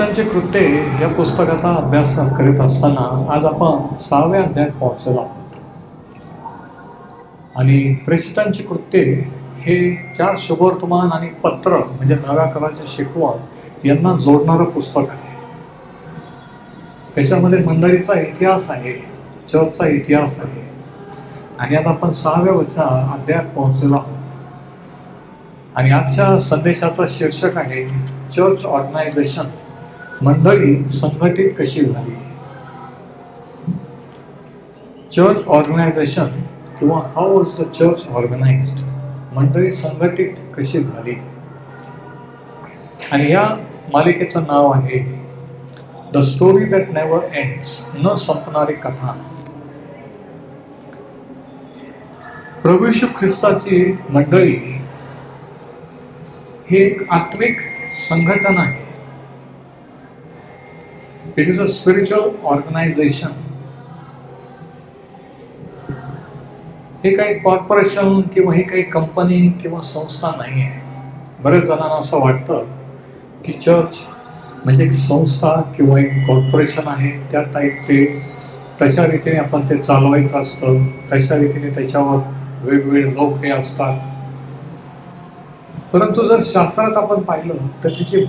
प्रेषितांची कृत्ये या पुस्तकाचा अभ्यास करीत असताना आज आपण 6व्या अध्यायात पोहोचलेलो आहोत. आणि प्रेषितांची कृत्ये हे 4 शुभवर्तमान आणि पत्र म्हणजे नव्या कराराचे शिकवण यांना जोडणारं पुस्तक आहे. त्याच्यामध्ये मंडळीचा इतिहास आहे, चर्चचा इतिहास आहे. आणि आता आपण 6व्या अध्यायात पोहोचलेलो आहोत. आणि आजच्या संदेशाचं शीर्षक आहे चर्च ऑर्गनायझेशन, मंडळी संघटित कशी झाली. चर्च ऑर्गनायझेशन किंवा how was the church organised, मंडळी संघटित कशी झाली. आणि या मालिकेचं नाव आहे the story that never ends, न संपणारी कथा. प्रभू येशू ख्रिस्ताची मंडळी ही एक आत्मिक संघटन आहे. It is a spiritual organisation. हे काही कॉर्पोरेशन किंवा ही काही कंपनी किंवा संस्था नाही आहे. बरेच जणांना असं वाटतं की चर्च म्हणजे एक संस्था किंवा एक कॉर्पोरेशन आहे, त्या टाईप ते तशा रीतीने आपण ते चालवायचं असतं, तशा रीतीने त्याच्यावर वेगवेगळे लोक हे असतात. परंतु जर शास्त्रात आपण पाहिलं तर त्याची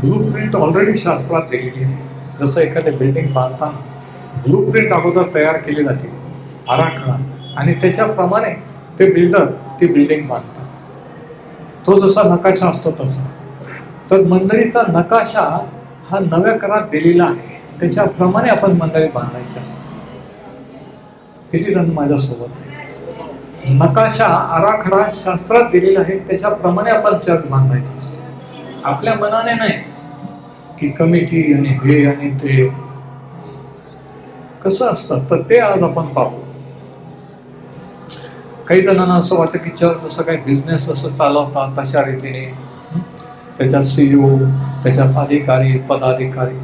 ब्लूप्रिंट ऑलरेडी शास्त्रात दिलेली आहे. जसं एखादे बिल्डिंग बांधताना ब्लूप्रिंट अगोदर तयार केली जाते, आराखडा, आणि त्याच्याप्रमाणे ते बिल्डर ती बिल्डिंग बांधतात. तो जसा नकाशा असतो तसा. तर मंडळीचा नकाशा हा नव्या करारात दिलेला आहे, त्याच्याप्रमाणे आपण मंडळी बांधायची असते. किती जण माझ्यासोबत आहे? नकाशा आराखडा शास्त्रात दिलेला आहे, त्याच्याप्रमाणे आपण चर्च बांधायचं असतं. आपल्या मनाने नाही की कमिटी आणि हे आणि ते कसं असतं, तर ते आज आपण पाहू. काही जणांना असं वाटतं की चर्च जसं काही बिझनेस असं चालवतात तशा रीतीने, त्याच्यात CEO, त्याच्यात अधिकारी, पदाधिकारी.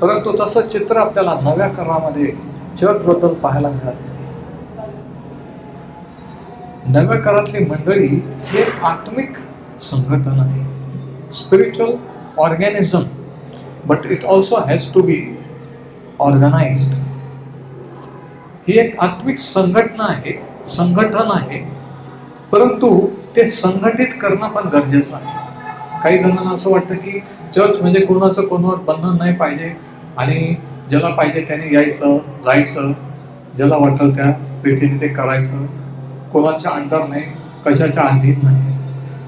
परंतु तसं चित्र आपल्याला नव्या करारामध्ये चर्चबद्दल पाहायला मिळत नाही. नव्या करारातली मंडळी हे आत्मिक संघटन आहे, spiritual organism, but it also has to be organized. ही एक आत्मिक संघटना आहे, संघटन आहे, परंतु ते संघटित करणं पण गरजेचं आहे. काही जणांना असं वाटतं की चर्च म्हणजे कोणाचं कोणावर बंधन नाही पाहिजे आणि ज्याला पाहिजे त्याने यायचं जायचं, ज्याला वाटेल त्या रीतीने ते करायचं, कोणाच्या अंडर नाही, कशाच्या अधीन नाही.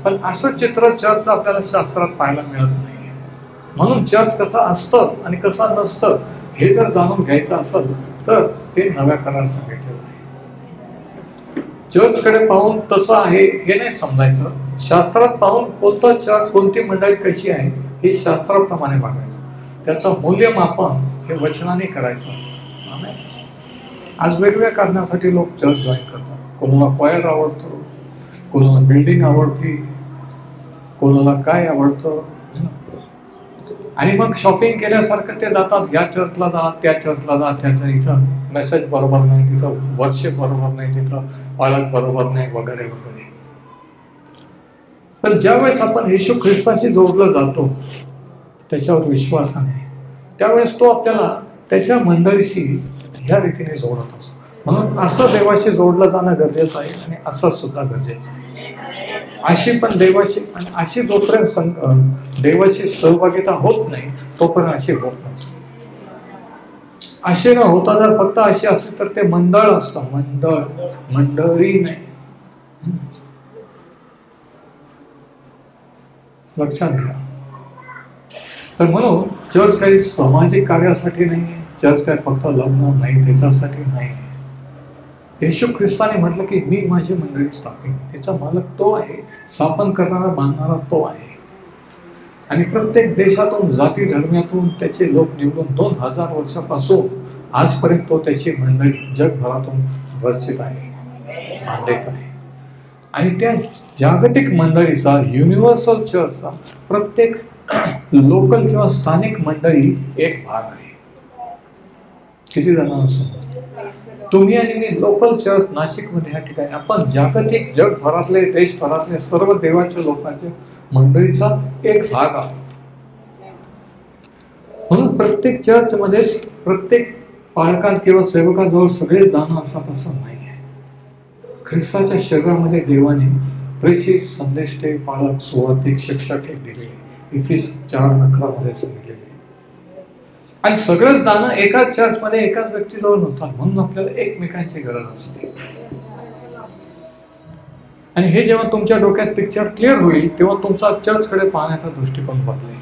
पण असं चित्र चर्च आपल्याला शास्त्रात पाहायला मिळत नाही. म्हणून चर्च कसं असतं आणि कसं नसतं हे जर जाणून घ्यायचं असेल तर ते नव्या करारात सांगितलेलं आहे. चर्चकडे पाहून तसं आहे हे नाही समजायचं. शास्त्रात पाहून कोणतं चर्च, कोणती मंडळी कशी आहे हे शास्त्राप्रमाणे बघायचं. त्याचं मूल्यमापन हे वचनाने करायचं. आज वेगवेगळ्या कारणासाठी लोक चर्च जॉईन करतात. कोणाला क्वायर आवडतं, कोणाला बिल्डिंग आवडती, कोणाला काय आवडतं, आणि मग शॉपिंग केल्यासारखं ते जातात. या चर्चला जा, त्या चर्चला जा, त्याचं इथं मेसेज बरोबर नाही, तिथं वर्शिप बरोबर नाही, तिथं पालक बरोबर नाही, वगैरे वगैरे. पण ज्यावेळेस आपण येशू ख्रिस्ताशी जोडलं जातो त्याच्यावर विश्वासाने, त्यावेळेस तो आपल्याला त्याच्या मंडळीशी ह्या रीतीने जोडत असतो. म्हणून असं देवाशी जोडलं जाणं गरजेचं आहे आणि असं सुद्धा गरजेचं आहे. अशी पण देवाशी, आणि अशी जोपर्यंत देवाशी सहभागिता होत नाही तोपर्यंत अशी होत नसते. अशी न होता जर फक्त अशी असते तर ते मंडळ असतं, मंडळी नाही. लक्षात घ्या. तर म्हणून चर्च काही सामाजिक कार्यासाठी नाही, चर्च काय फक्त लग्न नाही त्याच्यासाठी नाही. येशू ख्रिस्ताने म्हटलं की मी माझी मंडळी स्थापिन. त्याचा मालक तो आहे, स्थापन करणारा, बांधणारा तो आहे. आणि प्रत्येक देशातून, जाती धर्मातून त्याचे लोक निवडून 2000 वर्षापासून आजपर्यंत तो त्याची मंडळी जगभरातून रचित आहे, बांधित आहे. आणि त्या जागतिक मंडळीचा, युनिव्हर्सल चर्चचा प्रत्येक लोकल किंवा स्थानिक मंडळी एक भाग आहे. किती जणांना समजतं? तुम्ही आणि मी लोकल चर्च नाशिकमध्ये ह्या ठिकाणी, आपण जागतिक जगभरातले, देशभरातले सर्व देवाच्या लोकांच्या मंडळीचा एक भाग आहोत. प्रत्येक चर्चमध्ये प्रत्येक पालकात किंवा सेवकाजवळ सगळेच दानं असतात असं नाही आहे. ख्रिस्ताच्या शरीरामध्ये देवाने प्रेषित, संदेष्टे, पालक, सुवार्तिक, शिक्षक एक दिले. इफिस 4:11 सांगितलेले. आणि सगळंच दानं एकाच चर्चमध्ये एकाच व्यक्तीजवळ नसतात, म्हणून आपल्याला एकमेकांची गरज असते. आणि हे जेव्हा तुमच्या डोक्यात पिक्चर क्लिअर होईल तेव्हा तुमचा चर्चकडे पाहण्याचा दृष्टिकोन बदलेल.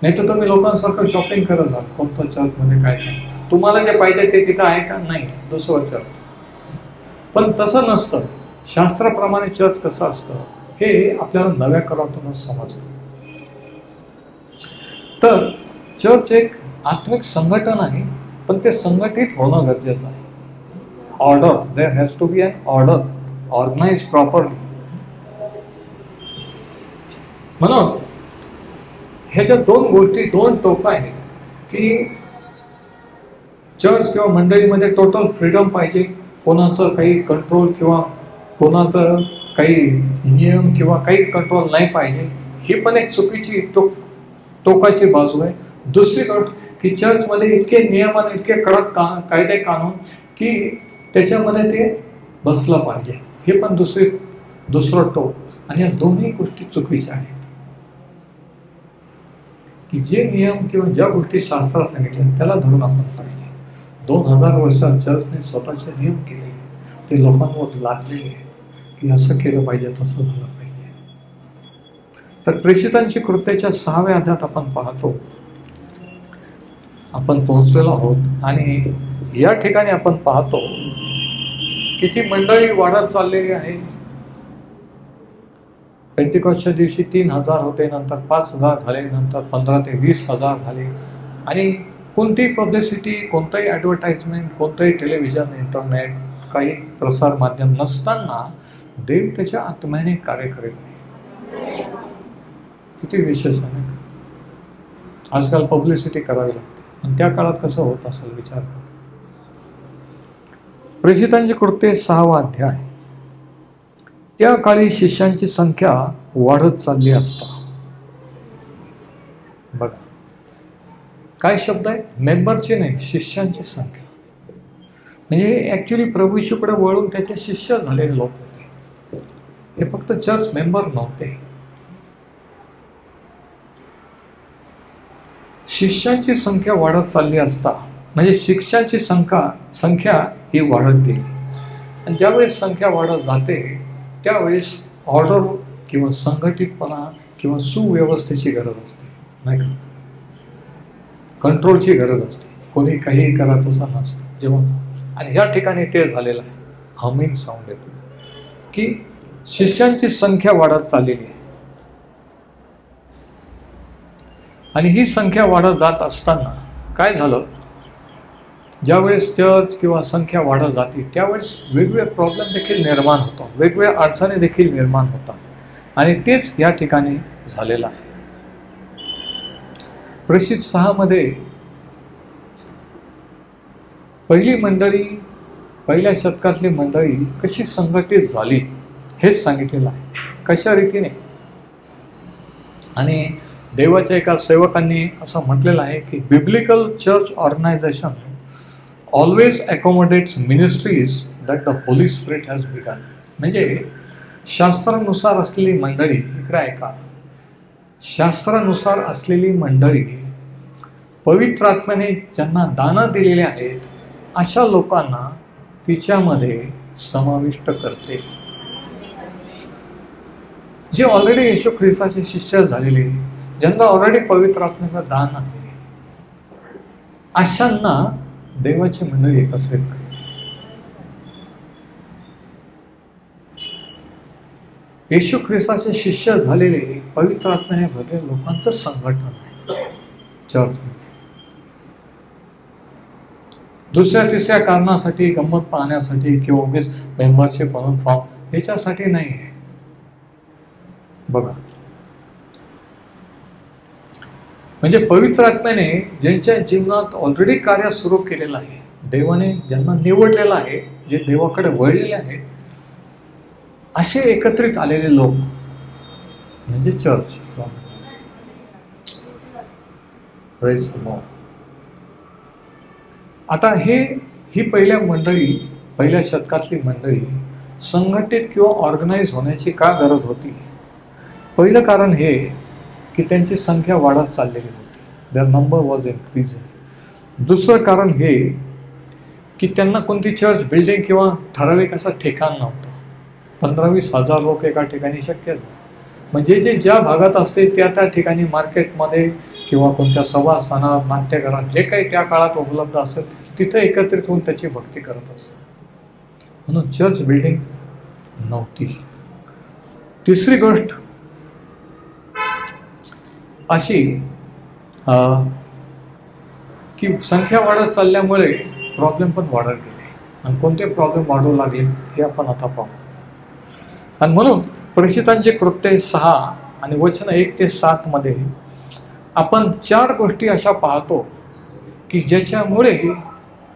नाही तर तुम्ही लोकांसारखं शॉपिंग करत जा, कोणतं चर्चमध्ये काय काय, तुम्हाला जे पाहिजे ते तिथं आहे का नाही, दुसरं चर्च. पण तसं नसतं. शास्त्राप्रमाणे चर्च कसं असतं हे आपल्याला नव्या करातूनच समजतं. तर चर्च एक आत्मिक संघटन आहे, पण ते संघटित होणं गरजेचं आहे. Order, there has to be an order, organise properly. म्हणून ह्याच्या दोन गोष्टी, दोन टोकं आहेत की चर्च किंवा मंडळीमध्ये टोटल फ्रीडम पाहिजे, कोणाचं काही कंट्रोल किंवा कोणाचं काही नियम किंवा काही कंट्रोल नाही पाहिजे. ही पण एक चुकीची टोकाची बाजू आहे. दुसरी गोष्ट की चर्चमध्ये इतके नियम आणि इतके कडक कायदे कानून की त्याच्यामध्ये ते बसलं पाहिजे, हे पण दुसरं टोक. आणि या दोन्ही गोष्टी चुकीच्या आहेत. की जे नियम किंवा ज्या गोष्टी शास्त्रात सांगितल्या त्याला धरून आपण पाहिजे. 2000 वर्षात चर्चने स्वतःचे नियम केले, ते लोकांवर लादलेले की असं केलं पाहिजे, तसं झालं पाहिजे. तर प्रेषितांची कृत्याच्या 6व्या अध्यायात आपण पाहतो, आपण पोहोचलेलो आहोत. आणि या ठिकाणी आपण पाहतो की ती मंडळी वाढत चाललेली आहे. पेंटिकॉस्टच्या दिवशी 3000 होते, नंतर 5000 झाले, नंतर 15 ते 20,000 झाले. आणि कोणतीही पब्लिसिटी, कोणतंही ॲडव्हर्टाइजमेंट, कोणतंही टेलिव्हिजन, इंटरनेट, काही प्रसार माध्यम नसताना देव त्याच्या आत्म्याने कार्य करीत आहे. किती विशेष आहे. आजकाल पब्लिसिटी करावी लागते, आणि त्या काळात कसं होत असेल विचार करा. प्रेषितांची कृत्ये 6वा अध्याय. त्या काळी शिष्यांची संख्या वाढत चालली असता. बघा काय शब्द आहे, मेंबरची नाही, शिष्यांची संख्या. म्हणजे ऍक्च्युली प्रभू येशूकडे वळून त्याचे शिष्य झालेले लोक होते. हे फक्त चर्च मेंबर नव्हते. शिष्यांची संख्या वाढत चालली असता म्हणजे शिष्यांची संख्या ही वाढत गेली. आणि ज्यावेळेस संख्या वाढत जाते त्यावेळेस ऑर्डर किंवा संघटितपणा किंवा सुव्यवस्थेची गरज असते, नाही का. कंट्रोलची गरज असते. कोणी काही करत असा नसतं जेव्हा. आणि या ठिकाणी ते झालेलं आहे. हमिंग साऊंड येतो की शिष्यांची संख्या वाढत चाललेली आहे. आणि ही संख्या वाढत जात असताना काय झालं, ज्यावेळेस चर्च किंवा संख्या वाढत जाते त्यावेळेस वेगवेगळे प्रॉब्लेम देखील निर्माण होतात, वेगवेगळ्या अडचणी देखील निर्माण होतात. आणि तेच या ठिकाणी झालेलं आहे. प्रेषित 6 पहिली मंडळी, पहिल्या शतकातली मंडळी कशी संघटित झाली हेच सांगितलेलं आहे, कशा रीतीने. आणि देवाच्या एका सेवकांनी असं म्हटलेलं आहे की biblical church organization always accommodates ministries that the Holy Spirit has begun. म्हणजे शास्त्रानुसार असलेली मंडळी, इकडे ऐका, शास्त्रानुसार असलेली मंडळी पवित्र आत्म्याने ज्यांना दानं दिलेले आहेत अशा लोकांना तिच्यामध्ये समाविष्ट करते. जे ऑलरेडी येशू ख्रिस्ताचे शिष्य झालेले, ज्यांना ऑलरेडी पवित्र आत्म्याचं दान आहे, अशांना देवाची मंडळी एकत्रित करते. येशू ख्रिस्ताचे शिष्य झालेले पवित्र आत्म्याने भरलेल्या लोकांचं संघटन आहे चर्च. दुसऱ्या तिसऱ्या कारणासाठी, गंमत पाहण्यासाठी किंवा उगीच मेंबरशिप म्हणून फॉर्म याच्यासाठी नाही आहे. बघा, म्हणजे पवित्र आत्म्याने ज्यांच्या जीवनात ऑलरेडी कार्य सुरू केलेलं आहे, देवाने ज्यांना निवडलेलं आहे, जे देवाकडे वळलेले आहेत, असे एकत्रित आलेले लोक म्हणजे चर्च. Praise the Lord. आता ही पहिल्या शतकातली मंडळी संघटित किंवा ऑर्गनाईज होण्याची का गरज होती? पहिलं कारण हे की त्यांची संख्या वाढत चाललेली होती. Their number was increasing. दुसरं कारण हे की त्यांना कोणती चर्च बिल्डिंग किंवा ठराविक असं ठिकाण नव्हतं. 15-20 हजार लोक एका ठिकाणी शक्यच नाही. म्हणजे जे ज्या भागात असते त्या ठिकाणी मार्केटमध्ये किंवा कोणत्या सभास्थानात, नाट्यघरात जे काही त्या काळात उपलब्ध असेल तिथं एकत्रित होऊन त्याची भक्ती करत असत. म्हणून चर्च बिल्डिंग नव्हती. तिसरी गोष्ट अशी की संख्या वाढत चालल्यामुळे प्रॉब्लेम पण वाढत गेले. आणि कोणते प्रॉब्लेम वाढू लागले हे आपण आता पाहू. आणि म्हणून प्रेषितांचे कृत्ये 6 आणि वचन 1 ते 7 मध्ये आपण 4 गोष्टी अशा पाहतो की ज्याच्यामुळे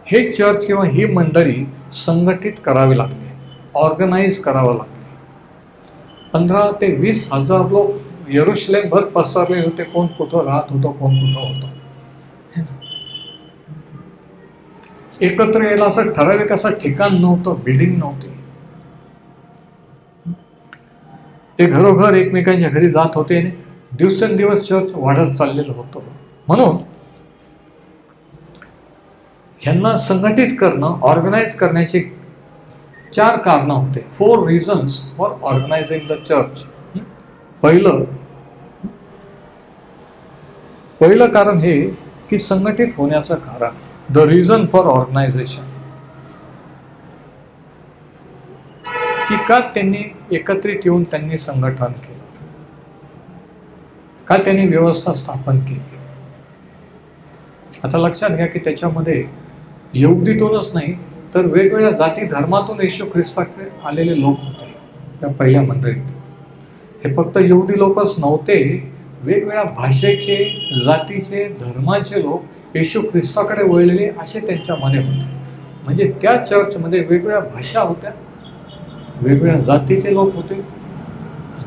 हे चर्च किंवा ही मंडळी संघटित करावी लागली, ऑर्गनाईज करावं लागले. 15 ते 20 हजार लोक यरुशलेमभर पसरले होते. कोण कुठं राहत होतं, कोण कुठं होतं. एकत्र यायला असं ठराविक असं ठिकाण नव्हतं, बिल्डिंग नव्हती. ते घरोघर एकमेकांच्या घरी जात होते. दिवसेंदिवस चर्च वाढत चाललेलं होतं. म्हणून ह्यांना संघटित करणं, ऑर्गनाईज करण्याची 4 कारणं होते. 4 reasons for organising the church. पहिलं कारण हे की संघटित होण्याचं कारण, द रिझन फॉर ऑर्गनायझेशन, की का त्यांनी एकत्रित येऊन त्यांनी संघटन केलं, का त्यांनी व्यवस्था स्थापन केली. आता लक्षात घ्या की त्याच्यामध्ये यहुदीतूनच नाही तर वेगवेगळ्या जाती धर्मातून येशू ख्रिस्ताकडे आलेले लोक होते त्या पहिल्या मंडळीत. हे फक्त यहुदी लोकच नव्हते, वेगवेगळ्या भाषेचे, जातीचे, धर्माचे लोक येशू ख्रिस्ताकडे वळलेले असे त्यांच्यामध्ये होते. म्हणजे त्या चर्चमध्ये वेगवेगळ्या भाषा होत्या, वेगवेगळ्या जातीचे लोक होते,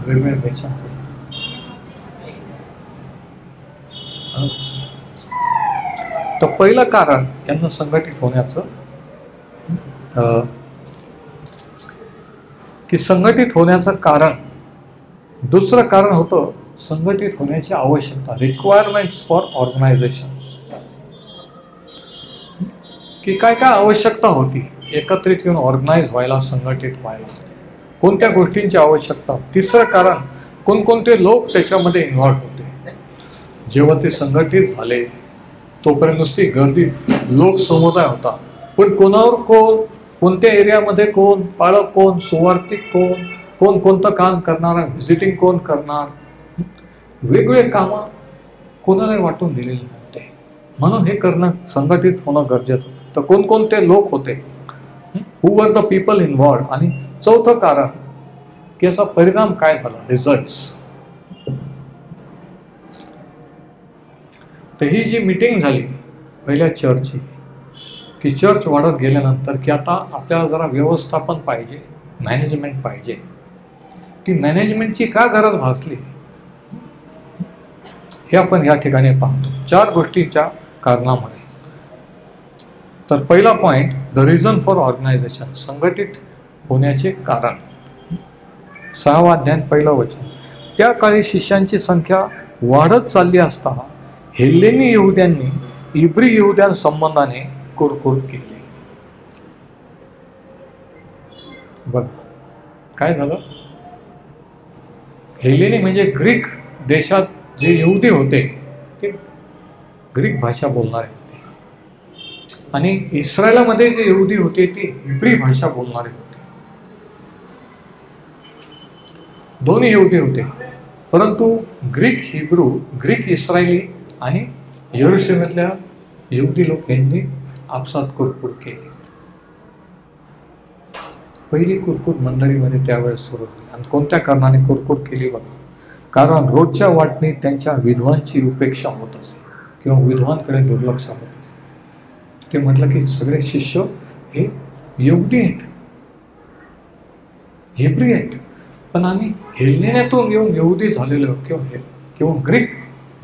वेगवेगळ्या देशाचे. तर पहिलं कारण यांना संघटित होण्याचं की संघटित होण्याचं कारण. दुसरं कारण होतं संघटित होण्याची आवश्यकता, रिक्वायरमेंट्स फॉर ऑर्गनायझेशन, की काय काय आवश्यकता होती एकत्रित येऊन ऑर्गनाईज व्हायला, संघटित व्हायला, कोणत्या गोष्टींची आवश्यकता. तिसरं कारण कोणकोणते लोक त्याच्यामध्ये इन्व्हॉल्व होते. जेव्हा ते संघटित झाले तोपर्यंत नुसती गर्दी, लोक समुदाय होता, पण कोणावर कोण, कोणत्या एरियामध्ये कोण, पाळक कोण, सुवार्थिक कोण, कोण कोणतं काम करणार, व्हिजिटिंग कोण करणार, वेगवेगळे कामं कोणालाही वाटून दिलेले नव्हते. म्हणून हे करणं, संघटित होणं गरजेचं होतं. तर कोणकोणते लोक होते, who were the people involved. आणि चौथं कारण की याचा परिणाम काय झाला, रिझल्ट्स. तर ही जी मीटिंग झाली पहिल्या चर्चची, की चर्च वाढत गेल्यानंतर की आता आपल्याला जरा व्यवस्थापन पाहिजे, मॅनेजमेंट पाहिजे. ती मॅनेजमेंटची का गरज भासली हे आपण या ठिकाणी पाहतो 4 गोष्टींच्या कारणामुळे. तर पहिला point, the reason for organisation, संघटित होण्याचे कारण. 6वा अध्याय 1 वचन. त्या काळी शिष्यांची संख्या वाढत चालली असता हेलेनी यहुद्यांनी इब्री यहुद्यांसंबंधाने कुरकुर केली. बघ काय झालं. हेलेनी म्हणजे ग्रीक देशात जे यहुदी होते ते ग्रीक भाषा बोलणारे होते, आणि इस्रायलामध्ये जे यहुदी होते ते इब्री भाषा बोलणारे होते. दोन्ही यहुदी होते, परंतु ग्रीक हिब्रू, ग्रीक इस्रायली आणि यरुशलेमातल्या यहुदी लोक यांनी आपसात कुरकुर केली. पहिली कुरकुर मंडळीमध्ये त्यावेळेस सुरू झाली. आणि कोणत्या कारणाने कुरकुर केली बघा. कारण रोजच्या वाटणीत त्यांच्या विद्वांची उपेक्षा होत असे किंवा विद्वांकडे दुर्लक्ष होते. ते म्हटलं की सगळे शिष्य हे यहुदी आहेत, हिब्री आहेत, पण आम्ही हेलेन्यातून येऊन यहुदी झालेलो किंवा ग्रीक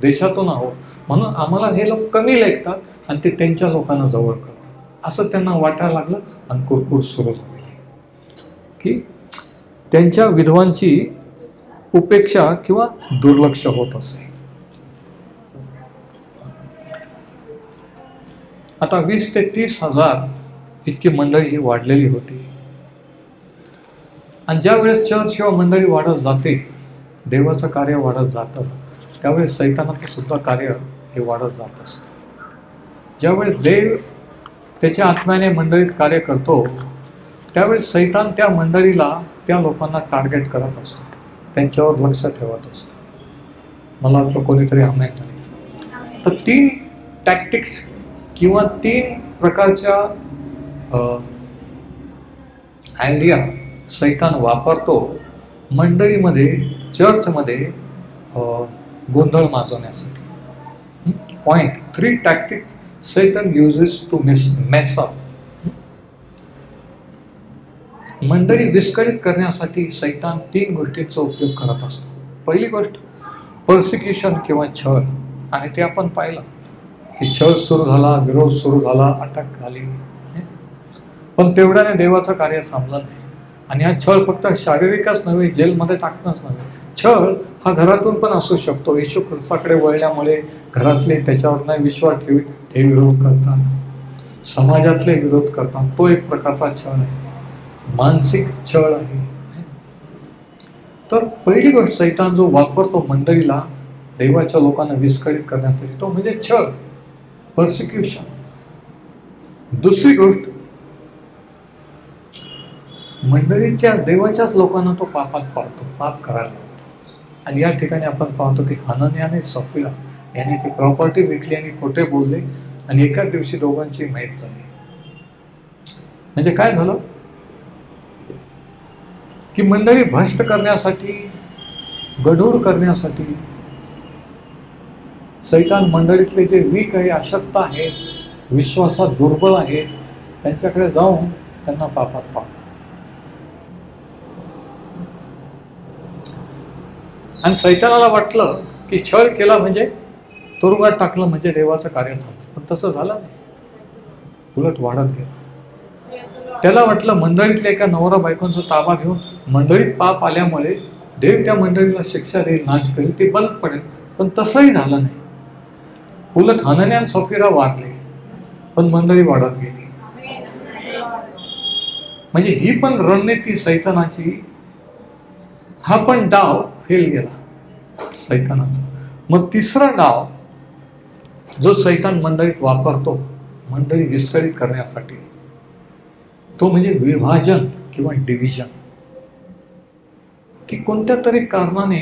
देशातून आहोत, म्हणून आम्हाला हे लोक कमी लेखतात आणि ते त्यांच्या लोकांना जवळ करतात असं त्यांना वाटायला लागलं. आणि कुरकुर सुरू झाली की त्यांच्या विधवांची उपेक्षा किंवा दुर्लक्ष होत असे. आता 20 ते 30 हजार इतकी मंडळी ही वाढलेली होती. आणि ज्या वेळेस चर्च किंवा मंडळी वाढत जाते, देवाचं कार्य वाढत जातं, त्यावेळेस सैतानाचं सुद्धा कार्य हे वाढत जात असतं. ज्यावेळेस देव त्याच्या आत्म्याने मंडळीत कार्य करतो, त्यावेळेस सैतान त्या मंडळीला, त्या लोकांना टार्गेट करत असतो, त्यांच्यावर लक्ष ठेवत असतो. मला वाटतं कोणीतरी आम्ही झाली. तर 3 टॅक्टिक्स किंवा 3 प्रकारच्या आयडिया सैतान वापरतो मंडळीमध्ये, चर्चमध्ये गोंधळ माजवण्यासाठी. पॉइंट 3 टॅक्टिक्स सैतान युजेस टू मेस अप. मंडळी विस्कळीत करण्यासाठी सैतान 3 गोष्टींचा उपयोग करत असतो. पहिली गोष्ट पर्सिक्युशन किंवा छळ. आणि ते आपण पाहिलं की छळ सुरू झाला, विरोध सुरू झाला, अटक झाली, पण तेवढ्याने देवाचं कार्य थांबलं नाही. आणि हा छळ फक्त शारीरिकच नव्हे, जेलमध्ये टाकणंच नव्हे, छळ हा घरातून पण असू शकतो. येशू ख्रिस्ताकडे वळल्यामुळे घरातले त्याच्यावर नाही विश्वास ठेवी ते विरोध करतात, समाजातले विरोध करतात. तो एक प्रकारचा छळ आहे, मानसिक छळ आहे. तर पहिली गोष्ट सैतान जो वापरतो मंडळीला, देवाच्या लोकांना विस्कळीत करण्यासाठी, तो म्हणजे छळ, पर्सिक्युशन. दुसरी गोष्ट, मंडळीच्या देवाच्याच लोकांना तो पापात पाडतो, पाप करायला लावतो. आणि या ठिकाणी आपण पाहतो की हनन्या आणि सफीरा यांनी ती प्रॉपर्टी विकली आणि खोटे बोलले आणि एकाच दिवशी दोघांची मयत झाली. म्हणजे काय झालं की मंडळी भ्रष्ट करण्यासाठी, गढूळ करण्यासाठी सैतान मंडळीतले जे वीक आहे, अशक्त आहेत, विश्वासात दुर्बळ आहेत, त्यांच्याकडे जाऊन त्यांना पापात पाडतो. आणि सैतानाला वाटलं की छळ केला म्हणजे, तुरुंगात टाकलं म्हणजे देवाचं कार्य झालं. पण तसं झालं नाही, उलट वाढत गेलं. त्याला वाटलं मंडळीतल्या एका नवरा बायकोंचा ताबा घेऊन मंडळीत पाप आल्यामुळे देव त्या मंडळीला शिक्षा देईल, नाश करेल, ते बंद पडेल. पण तसंही झालं नाही. उलट हनन्या आणि सफीरा वारले, पण मंडळी वाढत गेली. म्हणजे ही पण रणनीती सैतानाची, हा पण डाव फेल गेला सैतानाचा. मग तिसरा डाव जो सैतान मंडळीत वापरतो मंडळी विस्कळीत करण्यासाठी, तो म्हणजे विभाजन किंवा डिव्हिजन. की कोणत्या तरी कारणाने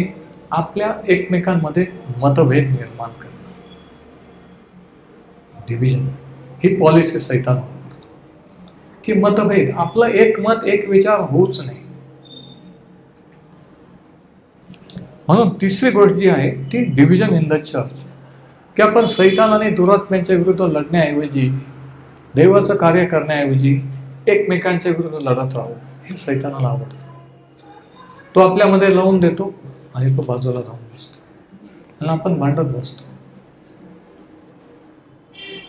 आपल्या एकमेकांमध्ये मतभेद निर्माण करणं, डिव्हिजन. ही पॉलिसी सैतान वापरतो की मतभेद, आपलं एक मत, एक विचार होऊच नाही. म्हणून तिसरी गोष्ट जी आहे ती डिव्हिजन इन द चर्च. की आपण सैतान आणि दुरात्म्यांच्या विरुद्ध लढण्याऐवजी, देवाचं कार्य करण्याऐवजी एकमेकांच्या विरुद्ध लढत राहू, हे सैतानाला आवडतं. तो आपल्यामध्ये लावून देतो आणि तो बाजूला जाऊन बसतो आणि आपण भांडत बसतो.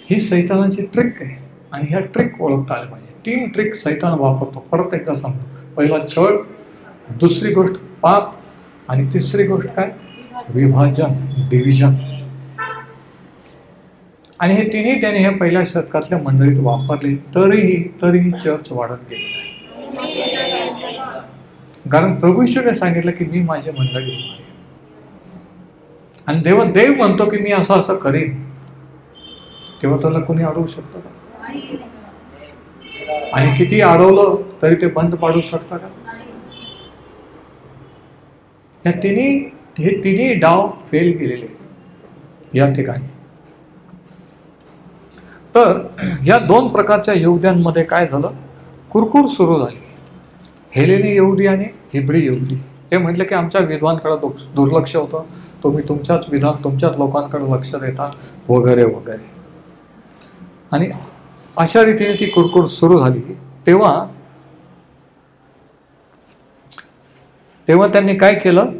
ही सैतानाची ट्रिक आहे आणि ह्या ट्रिक ओळखता आल्या पाहिजे. 3 ट्रिक सैतान वापरतो. परत एकदा सांगतो, पहिला छळ, दुसरी गोष्ट पाप, आणि तिसरी गोष्ट काय, विभाजन, डिव्हिजन. आणि हे तिन्ही त्याने ह्या पहिल्या शतकातल्या मंडळीत वापरले, तरीही चर्च वाढत गेली. कारण प्रभू येशूने सांगितलं की मी माझी मंडळी होणार. आणि देव म्हणतो की मी असं करीन, तेव्हा त्याला कोणी अडवू शकतं का? आणि किती अडवलं तरी ते बंद पाडू शकतं का? हे तिन्ही डाव फेल गेलेले या ठिकाणी. तर या 2 प्रकारच्या यहुद्यांमध्ये काय झालं, कुरकुर सुरू झाली. हेलेनी यहुदी आणि हिब्री यहुदी. ते म्हटलं की आमच्या विद्वांकडे दुर्लक्ष होतं, तुम्ही तुमच्याच लोकांकडे लक्ष देता वगैरे वगैरे. आणि अशा रीतीने ती कुरकुर सुरू झाली. तेव्हा त्यांनी काय केलं,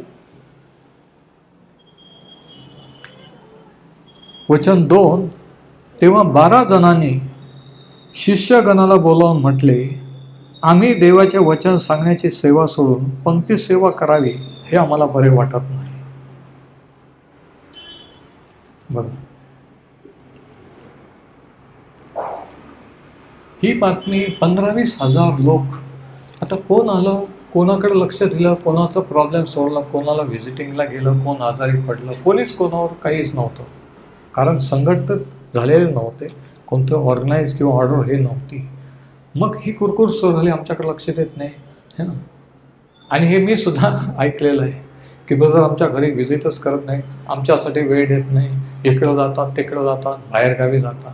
वचन 2, तेव्हा 12 जणांनी शिष्यगणाला बोलावून म्हटले, आम्ही देवाचे वचन सांगण्याची सेवा सोडून पंक्ती सेवा करावी हे आम्हाला बरे वाटत नाही. बघा, ही बातमी 15-20 हजार लोक. आता कोण आलं, कोणाकडे लक्ष दिलं, कोणाचा प्रॉब्लेम सोडला, कोणाला व्हिजिटिंगला गेलं, कोण आजारी पडलं, कोणीच कोणावर काहीच नव्हतं. कारण संघटित झालेले नव्हते, कोणतं ऑर्गनाईज किंवा ऑर्डर हे नव्हती. मग ही कुरकुर सुरू झाली, आमच्याकडे लक्ष देत नाही है ना. आणि हे मी सुद्धा ऐकलेलं आहे की ब्रदर आमच्या घरी व्हिजिटच करत नाही, आमच्यासाठी वेळ देत नाही, इकडं जातात तिकडं जातात, बाहेरगावी जातात.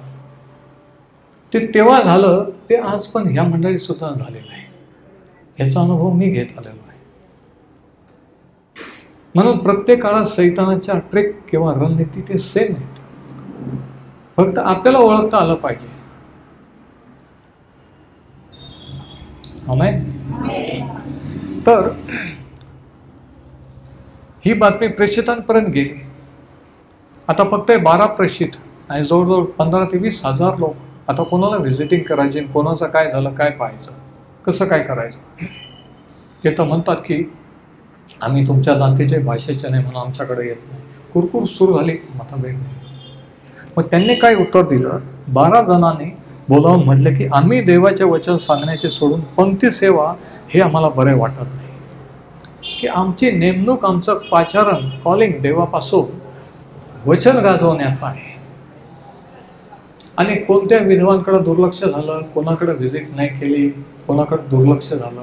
ते तेव्हा झालं, ते आज पण ह्या मंडळीत सुद्धा झालेलं आहे. याचा अनुभव मी घेत आलेलो आहे. म्हणून प्रत्येक काळात सैतानाच्या ट्रिक किंवा रणनीती ते सेम आहेत. फक्त आपल्याला ओळखता आलं पाहिजे. आमेन. तर ही बातमी प्रेषितांपर्यंत गेली. आता फक्त 12 प्रेषित आणि जवळजवळ 15 ते 20 हजार लोक. आता कोणाला व्हिजिटिंग करायची, कोणाचं काय झालं काय पाहायचं, कसं काय करायचं. ते तर म्हणतात की आम्ही तुमच्या जातीचे भाषेचे नाही म्हणून आमच्याकडे येत नाही. कुरकुर सुरू झाली, मतभेद. मग त्यांनी काय उत्तर दिलं, 12 जणांनी बोलावून म्हटले की आम्ही देवाचे वचन सांगण्याचे सोडून पंक्ती सेवा हे आम्हाला बरे वाटत नाही. की आमची नेमणूक, आमचं पाचारण, कॉलिंग देवापासून वचन गाजवण्याचं आहे. आणि कोणत्या विधवांकडे दुर्लक्ष झालं, कोणाकडे व्हिजिट नाही केली, कोणाकडे दुर्लक्ष झालं,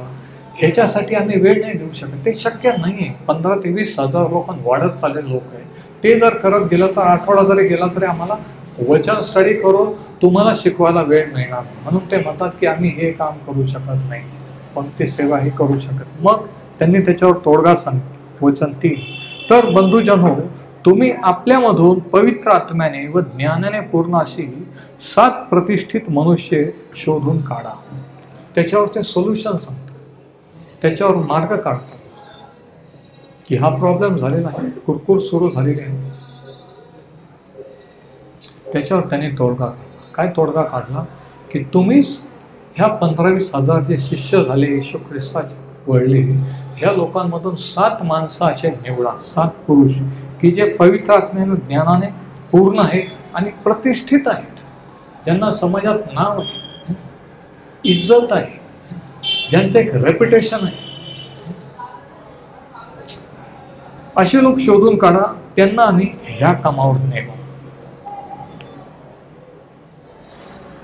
ह्याच्यासाठी आम्ही वेळ नाही देऊ शकत. ते शक्य नाही आहे. 15 ते 20 हजार लोक वाढत चाललेले लोक आहे. ते जर करत गेलं तर आठवडा जरी गेला तरी आम्हाला वचन स्टडी करून तुम्हाला शिकवायला वेळ मिळणार. म्हणून ते म्हणतात की आम्ही हे काम करू शकत नाही, पंक्ती सेवा हे करू शकत. मग त्यांनी त्याच्यावर तोडगा सांगितला. वचन 3, तर बंधुजनो, तुम्ही आपल्यामधून पवित्र आत्म्याने व ज्ञानाने पूर्ण अशी 7 प्रतिष्ठित मनुष्य शोधून काढा. त्याच्यावर ते सोल्युशन सांगतात, त्याच्यावर मार्ग काढतात की हा प्रॉब्लेम झालेला आहे, कुरकुर सुरू झालेली आहे. त्याच्यावर त्यांनी तोडगा काढला. काय तोडगा काढला की तुम्हीच ह्या 15-20 हजार जे शिष्य झाले, येशू ख्रिस्ताचे वळले, ह्या लोकांमधून 7 माणसं असे निवडा, 7 पुरुष की जे पवित्र आत्म्याने ज्ञानाने पूर्ण आहेत आणि प्रतिष्ठित आहेत, ज्यांना समाजात नाव आहे, इज्जत आहे, ज्यांचं एक रेप्युटेशन आहे. असे लोक शोधून काढा, त्यांना आम्ही ह्या कामावर नेऊ.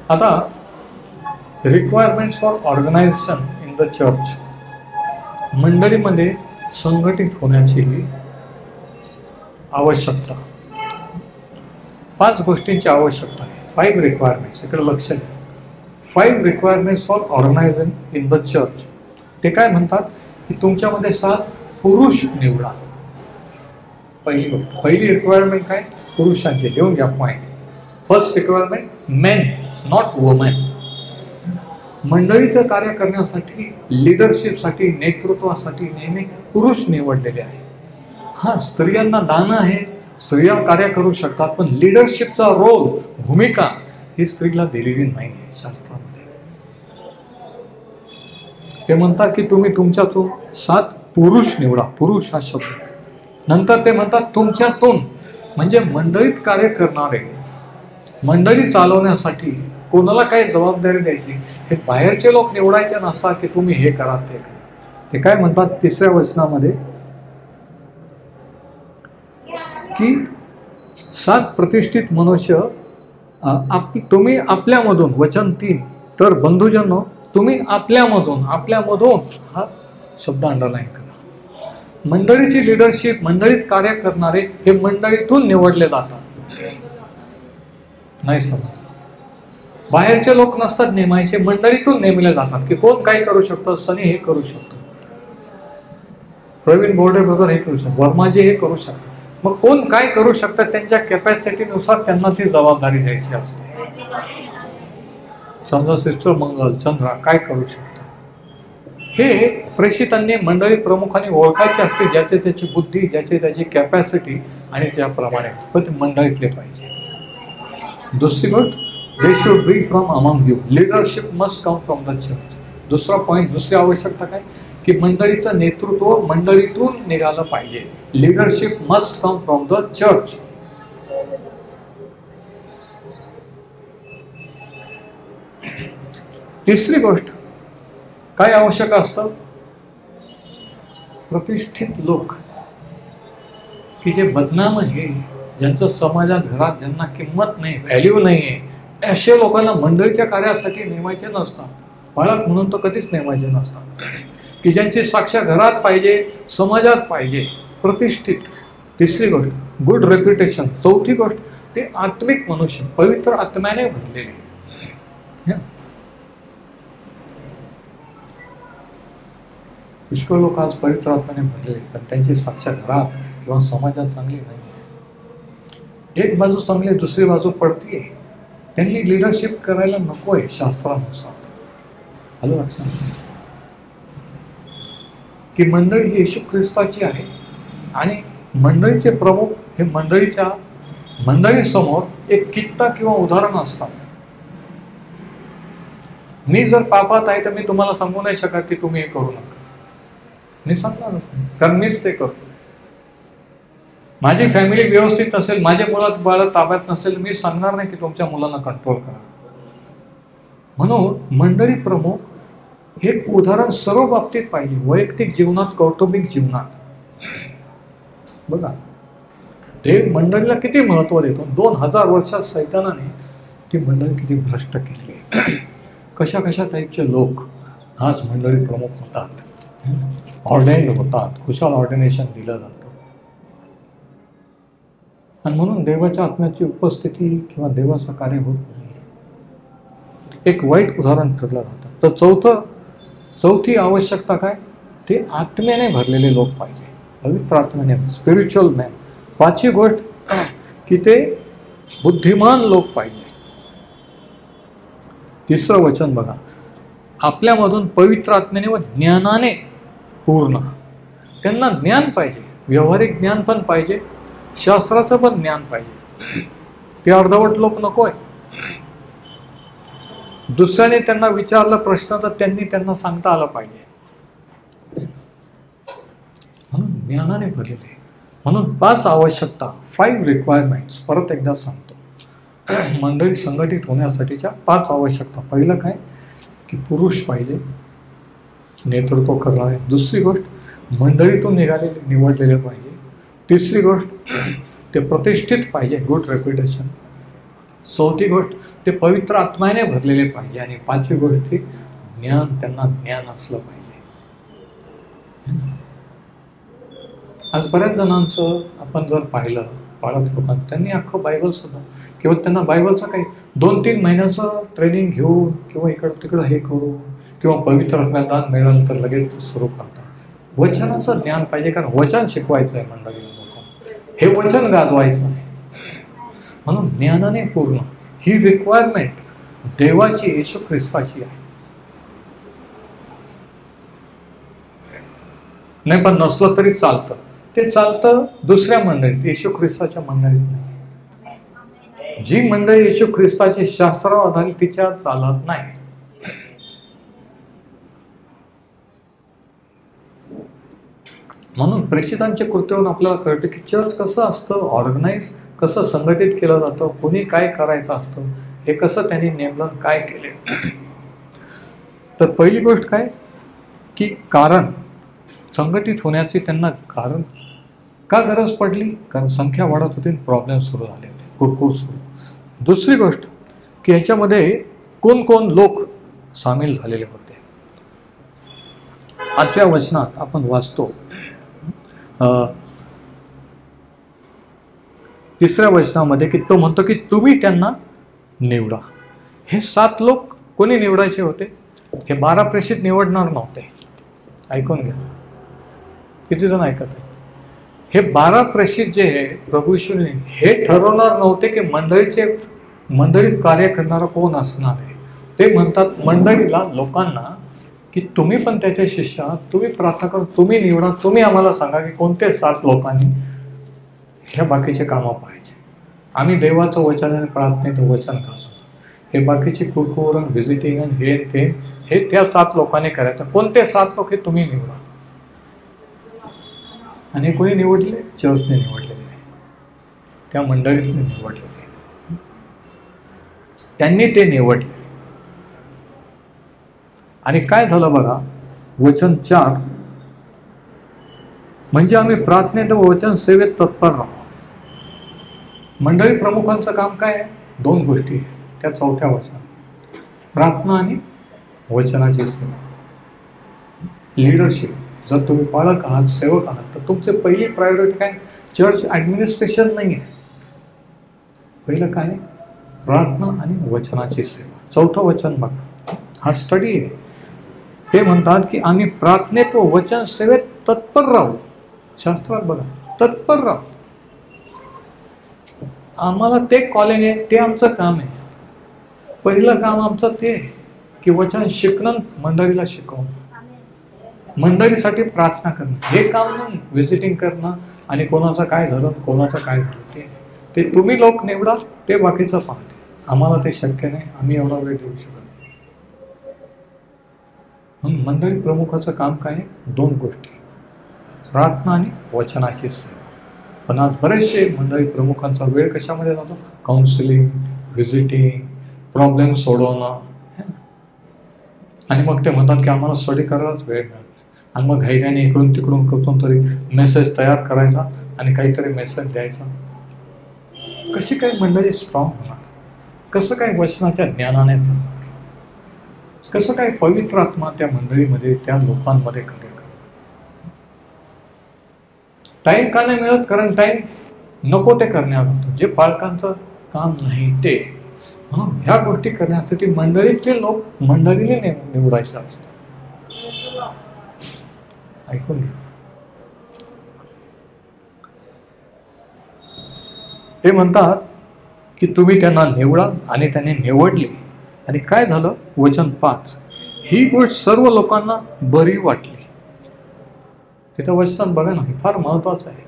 आता requirements for organization in the church. मंडळीमध्ये संघटित होण्याची आवश्यकता, 5 गोष्टींची आवश्यकता आहे. 5 रिक्वायरमेंट्स. इकडे लक्ष द्या. 5 requirements for organising in the church. ते काय म्हणतात की तुमच्यामध्ये 7 पुरुष निवडा. पहिली गोष्ट, पहिली रिक्वायरमेंट काय, पुरुषांची. लिहून घ्या point. First requirement, men not women. मंडळीचं कार्य करण्यासाठी, लिडरशिपसाठी, नेतृत्वासाठी नेहमी पुरुष निवडलेले आहे. हां, स्त्रियांना दान आहे, स्त्रिया कार्य करू शकतात, पण लिडरशिपचा रोल, भूमिका ही स्त्रीला दिलेली नाही आहे शास्त्रामध्ये. ते म्हणतात की तुम्ही तुमच्यातून 7 पुरुष निवडा. पुरुष हा शब्द. नंतर ते म्हणतात तुमच्यातून, म्हणजे मंडळीत कार्य करणारे, मंडळी चालवण्यासाठी कोणाला काही जबाबदारी द्यायची, हे बाहेरचे लोक निवडायचे नसतात की तुम्ही हे करा ते करा. ते काय म्हणतात 3ऱ्या वचनामध्ये की 7 प्रतिष्ठित मनुष्य तुम्ही आपल्यामधून. वचन 3, तर बंधुजनो, तुम्ही आपल्यामधून. आपल्यामधून हा शब्द अंडरलाईन करा. मंडळीची लिडरशिप, मंडळीत कार्य करणारे हे मंडळीतून निवडले जातात. नाही समज, बाहेरचे लोक नसतात नेमायचे, मंडळीतून नेमले जातात की कोण काय करू शकतो. सनी हे करू शकतो, प्रवीण बोर्डे ब्रदर हे करू शकतो, वर्माजी हे करू शकतात. मग कोण काय करू शकतात, त्यांच्या कॅपॅसिटीनुसार त्यांना ती जबाबदारी द्यायची असते. समजा सिस्टर मंगल, चंद्रा काय करू शकतात, हे प्रेषितांनी, मंडळी प्रमुखांनी ओळखायचे असते. ज्याचे त्याची बुद्धी, ज्याची त्याची कॅपॅसिटी आणि त्याप्रमाणे पण मंडळीतले पाहिजे. दुसरी गोष्ट, they should be from among you. Leadership must come from the church. दुसरा पॉईंट, दुसरी आवश्यकता काय की मंडळीचं नेतृत्व मंडळीतून निघालं पाहिजे. Leadership must come from the church. तिसरी गोष्ट काय आवश्यक असतं, प्रतिष्ठित लोक की जे बदनाम आहे, ज्यांचं समाजात घरात ज्यांना किंमत नाही, व्हॅल्यू नाही आहे, अशा लोकांना मंडळीच्या कार्यासाठी नेमायचे नसतात. बाळक म्हणून तर कधीच नेमायचे नसतात. की ज्यांची साक्ष घरात पाहिजे, समाजात पाहिजे, प्रतिष्ठित. तिसरी गोष्ट गुड रेप्युटेशन. चौथी गोष्ट ते आत्मिक मनुष्य, पवित्र आत्म्याने भरलेले. पुष्कळ लोक आज पवित्र आत्म्याने भरलेले, पण त्यांची साक्ष घरात किंवा समाजात चांगली नाही. एक बाजू चांगली, दुसरी बाजू पडतीये. त्यांनी लिडरशिप करायला नकोय शास्त्रानुसार. आलं लक्षात की मंडळी ही येशू ख्रिस्ताची आहे आणि मंडळीचे प्रमुख हे मंडळीसमोर एक कित्ता किंवा उदाहरण असतात. मी जर पापात आहे तर मी तुम्हाला सांगू नाही शकत की तुम्ही हे करू नका. मी सांगणारच नाही, कारण मीच ते करतो. माझी फॅमिली व्यवस्थित नसेल, माझ्या मुलात बाळ ताब्यात नसेल, मी सांगणार नाही की तुमच्या मुलांना कंट्रोल करा. म्हणून मंडळी प्रमुख हे उदाहरण सर्व बाबतीत पाहिजे, वैयक्तिक जीवनात, कौटुंबिक जीवनात. बघा देव मंडळीला किती महत्व देतो. 2000 वर्षात सैतानाने ती मंडळी किती भ्रष्ट केली. कशा कशा टाईपचे लोक आज मंडळी प्रमुख होतात, ऑर्डेन्ड होतात, कुशाल ऑर्डिनेशन दिलं जातं. आणि म्हणून देवाच्या आत्म्याची उपस्थिती किंवा देवाचं कार्य होत नाही. एक वाईट उदाहरण ठरलं जातं. तर चौथी आवश्यकता काय, ते आत्म्याने भरलेले लोक पाहिजे, पवित्र आत्म्याने, स्पिरिच्युअल मॅन. पाचवी गोष्ट की ते बुद्धिमान लोक पाहिजे. तिसरं वचन बघा, आपल्यामधून पवित्र आत्म्याने व ज्ञानाने पूर्ण. त्यांना ज्ञान पाहिजे, व्यावहारिक ज्ञान पण पाहिजे, शास्त्राचं पण ज्ञान पाहिजे. ते अर्धवट लोक नकोय. दुसऱ्याने त्यांना विचारलं प्रश्न तर त्यांना सांगता आलं पाहिजे. म्हणून ज्ञानाने भरलेले. म्हणून 5 आवश्यकता, 5 रिक्वायरमेंट्स. परत एकदा सांगतो, मंडळी संघटित होण्यासाठीच्या 5 आवश्यकता. पहिलं काय की पुरुष पाहिजे, नेतृत्व करणारे. दुसरी गोष्ट मंडळीतून निवडलेले पाहिजे. तिसरी गोष्ट ते प्रतिष्ठित पाहिजे, गुड रेप्युटेशन. चौथी गोष्ट ते पवित्र आत्म्याने भरलेले पाहिजे. आणि पाचवी गोष्ट ज्ञान, त्यांना ज्ञान असलं पाहिजे. आज बऱ्याच जणांचं आपण जर पाहिलं, बाळक लोकांना, त्यांनी अख्खं बायबल सुद्धा किंवा त्यांना बायबलचं काही 2-3 महिन्याचं ट्रेनिंग घेऊन किंवा इकडं तिकडं हे करू किंवा पवित्र आत्म्यात मिळालं तर लगेच सुरू करतात. वचनाचं ज्ञान पाहिजे, कारण वचन शिकवायचं आहे मंडळीला. हे वचन गाजवायचं आहे. म्हणून ज्ञानाने पूर्ण ही रिक्वायरमेंट देवाची, येशू ख्रिस्ताची आहे. नाही पण नसलं तरी चालतं. ते चालतं दुसऱ्या मंडळीत, येशू ख्रिस्ताच्या मंडळीत नाही. जी मंडळी येशू ख्रिस्ताची शास्त्रावर आधारित तिच्या चालत नाही. म्हणून प्रेषितांचे कृत्यावरून आपल्याला कळतं की चर्च कसं असतं, ऑर्गनाईज कसं संघटित केलं जातं, कोणी काय करायचं असतं, हे कसं त्यांनी नेमलं, काय केले. तर पहिली गोष्ट काय की कारण संघटित होण्याची त्यांना कारण का गरज पडली, कारण संख्या वाढत होती, प्रॉब्लेम सुरू झाले होते, कुरकुर सुरू. दुसरी गोष्ट की ह्याच्यामध्ये कोण कोण लोक सामील झालेले होते. 5व्या वचनात आपण वाचतो, 3ऱ्या वचनामध्ये की तो म्हणतो की तुम्ही त्यांना निवडा. हे 7 लोक कोणी निवडायचे होते? हे 12 प्रेषित निवडणार नव्हते. ऐकून घ्या, किती जण ऐकत आहे. हे 12 प्रेषित जे आहे प्रभू येशूने हे ठरवणार नव्हते की मंडळीत कार्य करणारा कोण असणार आहे. ते म्हणतात मंडळीला, लोकांना की तुम्ही पण त्याचे शिष्य आहात, तुम्ही प्रार्थना करा, तुम्ही निवडा, तुम्ही आम्हाला सांगा की कोणते 7 लोकांनी ह्या बाकीचे कामं पाहिजे. आम्ही देवाचं वचन आणि प्रार्थनेचं वचन घालतो. हे बाकीची कुरकुरण व्हिजिटिंग आणि हे ते हे त्या 7 लोकांनी करायचं. कोणते 7 लोक हे तुम्ही निवडा. आणि कोणी निवडले? चर्चने निवडलेले, त्या मंडळीने निवडलेले, त्यांनी ते निवडले. आणि काय झालं बघा, वचन 4 म्हणजे आम्ही प्रार्थनेत व वचन सेवेत तत्पर राहू. मंडळी प्रमुखांचं काम काय आहे? 2 गोष्टी त्या 4थ्या वचनात, प्रार्थना आणि वचनाची सेवा. लीडरशिप. जर तुम्ही पालक आहात, सेवक आहात, तर तुमचे पहिली प्रायोरिटी काय? चर्च ॲडमिनिस्ट्रेशन नाही आहे. पहिलं काय? प्रार्थना आणि वचनाची सेवा. 4थं वचन बघा, हा स्टडी आहे. ते म्हणतात की आम्ही प्रार्थनेत व वचन सेवेत तत्पर राहू. शास्त्रात बघा, तत्पर राहू. आम्हाला ते कॉलिंग आहे, ते आमचं काम आहे. पहिलं काम आमचं ते आहे की वचन शिकणं, मंडळीला शिकवणं, मंडळीसाठी प्रार्थना करणं. हे काम नाही व्हिजिटिंग करणं आणि कोणाचं काय झालं, कोणाचं काय झालं ते तुम्ही लोक निवडा, ते बाकीचं पाहते. आम्हाला ते शक्य नाही, आम्ही एवढा वेळ देऊ शकत नाही. म्हणून मंडळी प्रमुखाचं काम काय आहे? 2 गोष्टी, प्रार्थना आणि वचनाची सेवा. पण आज बरेचसे मंडळी प्रमुखांचा वेळ कशामध्ये जातो? काउन्सिलिंग, व्हिजिटिंग, प्रॉब्लेम सोडवणं. आणि मग ते म्हणतात की आम्हाला स्टडी करायलाच वेळ मिळत. आणि मग घाईघाईने इकडून तिकडून कुठून तरी मेसेज तयार करायचा आणि काहीतरी मेसेज द्यायचा. कशी काय मंडळी स्ट्रॉंग होणार? कसं काय वचनाच्या ज्ञानाने होणार? कसं काय पवित्र आत्मा त्या मंडळीमध्ये, त्या लोकांमध्ये कार्य करणार? टाईम का नाही मिळत? कारण टाईम नको ते करण्यावर होतो, जे पालकांचं काम नाही ते. म्हणून ह्या गोष्टी करण्यासाठी मंडळीतले लोक मंडळीने निवडायचं असतं. ऐकून घ्या. ते म्हणतात की तुम्ही त्यांना निवडा, आणि त्यांनी निवडले. आणि काय झालं? वचन 5, ही गोष्ट सर्व लोकांना बरी वाटली. तिथं वचनात बघा ना, हे फार महत्वाचं आहे.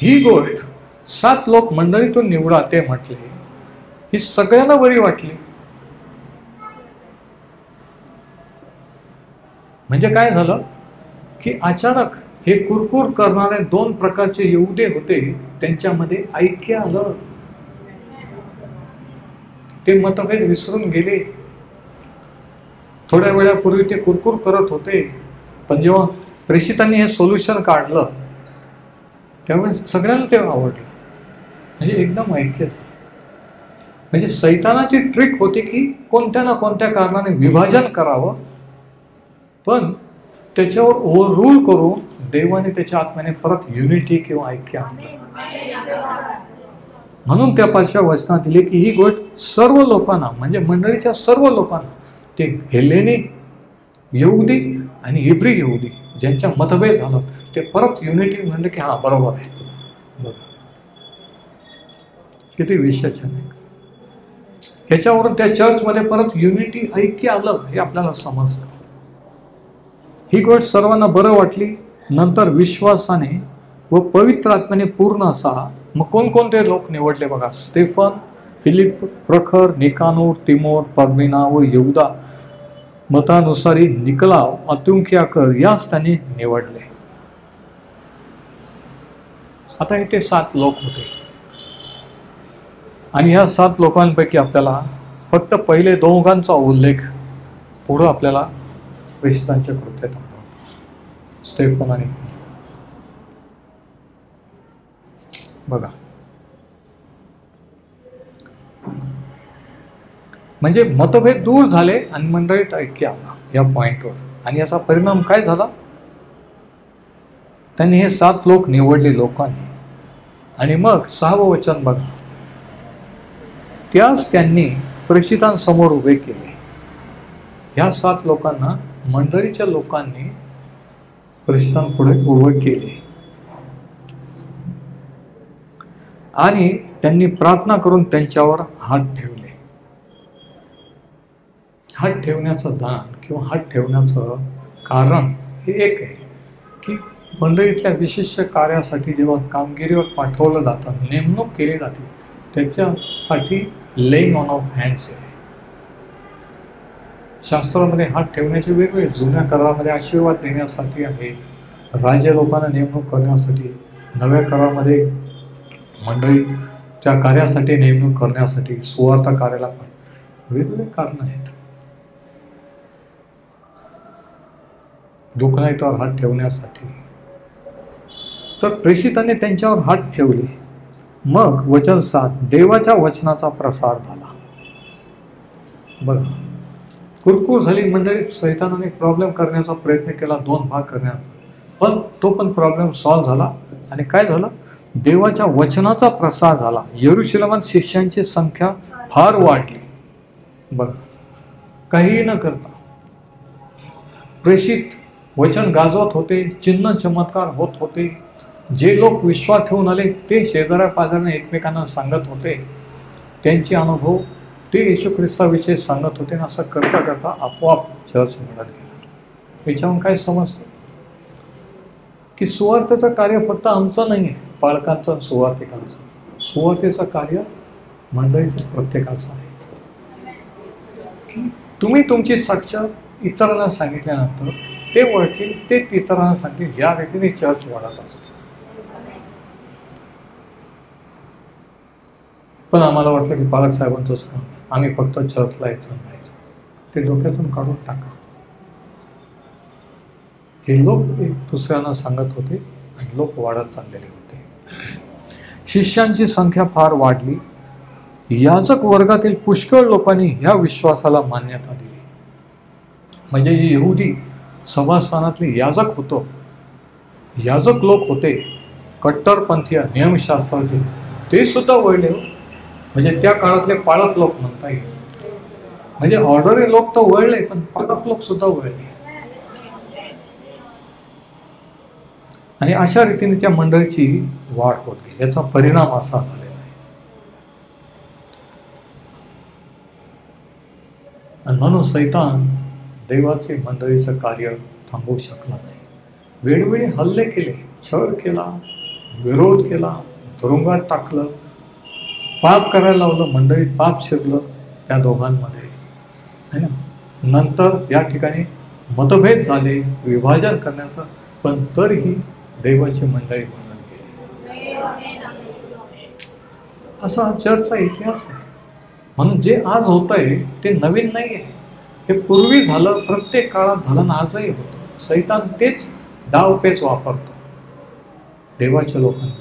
ही गोष्ट 7 लोक मंडळीतून निवडा ते म्हटले, ही सगळ्यांना बरी वाटली. म्हणजे काय झालं की अचानक हे कुरकुर करणारे 2 प्रकारचे यहुदी होते, त्यांच्यामध्ये ऐक्य आलं. ते मतभेद विसरून गेले. थोड्या वेळापूर्वी ते कुरकुर करत होते, पण जेव्हा प्रेषितांनी हे सोल्युशन काढलं त्यावेळी सगळ्यांना ते आवडलं. म्हणजे एकदम ऐक्य झालं. म्हणजे सैतानाची ट्रिक होती की कोणत्या ना कोणत्या कारणाने विभाजन करावं, पण त्याच्यावर ओव्हररूल करून देवाने त्याच्या आत्म्याने परत युनिटी किंवा ऐक्य आणलं. म्हणून त्या 5व्या वचनात दिले की ही गोष्ट सर्व लोकांना, म्हणजे मंडळीच्या सर्व लोकांना, ते हेलेनिक यहुदी आणि इब्री यहुदी ज्यांच्या मतभेद झालं, ते परत युनिटी म्हणलं की हा बरोबर आहे. बघा किती विशेष आहे. ह्याच्यावरून त्या चर्चमध्ये परत युनिटी, ऐक्य आलं, हे आपल्याला समजतं. ही गोष्ट सर्वांना बरं वाटली. नंतर विश्वासाने व पवित्र आत्म्याने पूर्ण असा. मग कोणकोणते लोक निवडले बघा? स्तेफन, फिलिप, प्रखर, निकानोर, तिमोर, पर्मिना व यहुदा, मतानुसारी निकलाव, अतुंकियाकर यास त्यांनी निवडले. आता हे ते 7 लोक होते. आणि ह्या 7 लोकांपैकी आपल्याला फक्त पहिले 2 उल्लेख पुढं आपल्याला प्रेषितांच्या कृत्यात आढळतो, स्तेफन आणि बघा. म्हणजे मतभेद दूर झाले आणि मंडळीत ऐक्य आला या पॉइंटवर. आणि याचा परिणाम काय झाला? त्यांनी हे 7 लोक निवडले लोकांनी. आणि मग 6वं वचन बघा, त्यास त्यांनी प्रेषितांसमोर उभे केले. ह्या 7 लोकांना मंडळीच्या लोकांनी प्रेषितांपुढे उभे केले आणि त्यांनी प्रार्थना करून त्यांच्यावर हात ठेवले. हात ठेवण्याचं दान किंवा हात ठेवण्याचं कारण हे एक आहे की मंडळीतल्या विशिष्ट कार्यासाठी जेव्हा कामगिरीवर पाठवलं जातं, नेमणूक केली जाते, त्याच्यासाठी लेइंग ऑन ऑफ हँड्स आहे. शास्त्रामध्ये हात ठेवण्याचे वेगवेगळे, जुन्या करारामध्ये आशीर्वाद देण्यासाठी आहे, राज्य लोकांना नेमणूक करण्यासाठी, नव्या करारामध्ये मंडळी त्या कार्यासाठी नेमणूक करण्यासाठी, सुवार्थ कार्याला पण वेगवेगळे कारण आहेत. दुखण्यावर हात ठेवण्यासाठी. तर प्रेषितांनी त्यांच्यावर हात ठेवले. मग वचन 7, देवाच्या वचनाचा प्रसार झाला. बघा, कुरकुर झाली मंडळी. सैतानाने प्रॉब्लेम करण्याचा प्रयत्न केला, 2 भाग करण्याचा, पण तो पण प्रॉब्लेम सॉल्व्ह झाला. आणि काय झालं? देवाच्या वचनाचा प्रसार झाला. यरुशलेमात शिष्यांची संख्या फार वाढली. बघा, काहीही न करता प्रेषित वचन गाजवत होते, चिन्ह चमत्कार होत होते. जे लोक विश्वास ठेवून आले ते शेजाऱ्या पाजाऱ्यांना एकमेकांना सांगत होते, त्यांचे अनुभव ते येशू ख्रिस्ताविषयी सांगत होते. असं करता करता आपोआप चर्च वाढत गेला. याच्याहून काय समजतं की सुवार्थेचं कार्य फक्त आमचं नाही आहे, पालकांचं, सुवार्थिकांचं. सुवार्थेचं कार्य मंडळीचं प्रत्येकाचं आहे. की तुम्ही तुमची साक्ष इतरांना सांगितल्यानंतर ते वळतील, ते इतरांना सांगतील. या रीतीने चर्च वाढत असतो. पण आम्हाला वाटलं की पालक साहेबांचंच काम, आम्ही फक्त चर्चला यायचं जायचं. ते डोक्यातून काढून टाका. हे लोक एक दुसऱ्यांना सांगत होते आणि लोक वाढत चाललेले होते. शिष्यांची संख्या फार वाढली. याजक वर्गातील पुष्कळ लोकांनी ह्या विश्वासाला मान्यता दिली. म्हणजे जे यहुदी सभास्थानातले याजक होतो, याजक लोक होते, कट्टरपंथीय नियमशास्त्राचे, ते सुद्धा वळले. म्हणजे त्या काळातले पाळक लोक म्हणता येईल. म्हणजे ऑर्डरी लोक तर वळले, पण पाळक लोक सुद्धा वळले. आणि अशा रीतीने त्या मंडळीची वाढ होत गेली. याचा परिणाम असा झालेला आहे. आणि म्हणून सैतान देवाचे मंडळीचं कार्य थांबवू शकला नाही. वेळोवेळी हल्ले केले, छळ केला, विरोध केला, तुरुंगात टाकलं, पाप करायला लावलं. मंडळीत पाप शिरलं त्या दोघांमध्ये, है ना. नंतर या ठिकाणी मतभेद झाले, विभाजन करण्याचं, पण तरीही देवाची मंडळी बनत गेली. असा चर्चचा इतिहास आहे. म्हणून जे आज होत आहे ते नवीन नाही आहे. हे पूर्वी झालं, प्रत्येक काळात झालं, आजही होतं. सैतान तेच डावपेच वापरतो देवाच्या लोकांना.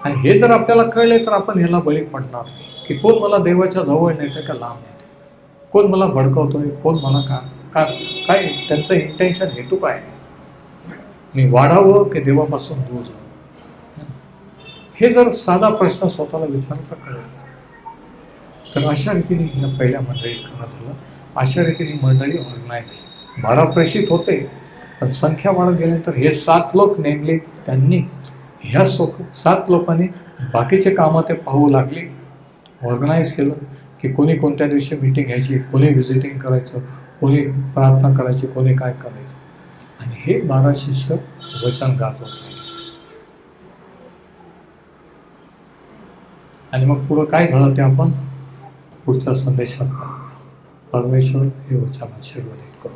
आणि हे जर आपल्याला कळले तर आपण ह्याला बळी पडणार नाही. की कोण मला देवाच्या जवळ नेते का लांब नेते, कोण मला भडकवतोय, कोण मला काय त्यांचं इंटेन्शन, हेतू काय, मी वाढावं की देवापासून दूर जावं. हे जर साधा प्रश्न स्वतःला विचारता कळेल तर अशा रीतीने ह्या पहिल्या मंडळीत करण्यात झालं. अशा रीतीने मंडळी ऑर्गनाईज झाली. 12 प्रेषित होते, पण संख्या वाढत गेल्यानंतर हे 7 लोक नेमले. त्यांनी ह्या 7 लोकांनी बाकीचे कामं ते पाहू लागले. ऑर्गनाईज केलं की कोणी कोणत्या दिवशी मीटिंग घ्यायची, कोणी व्हिजिटिंग करायचं, कोणी प्रार्थना करायची, कोणी काय करायचं. आणि हे 12 शिष्य वचन गाजवत राहिले. आणि मग पुढं काय झालं ते आपण पुढच्या संदेशात पाहू. परमेश्वर हे वचन आशीर्वादित करू.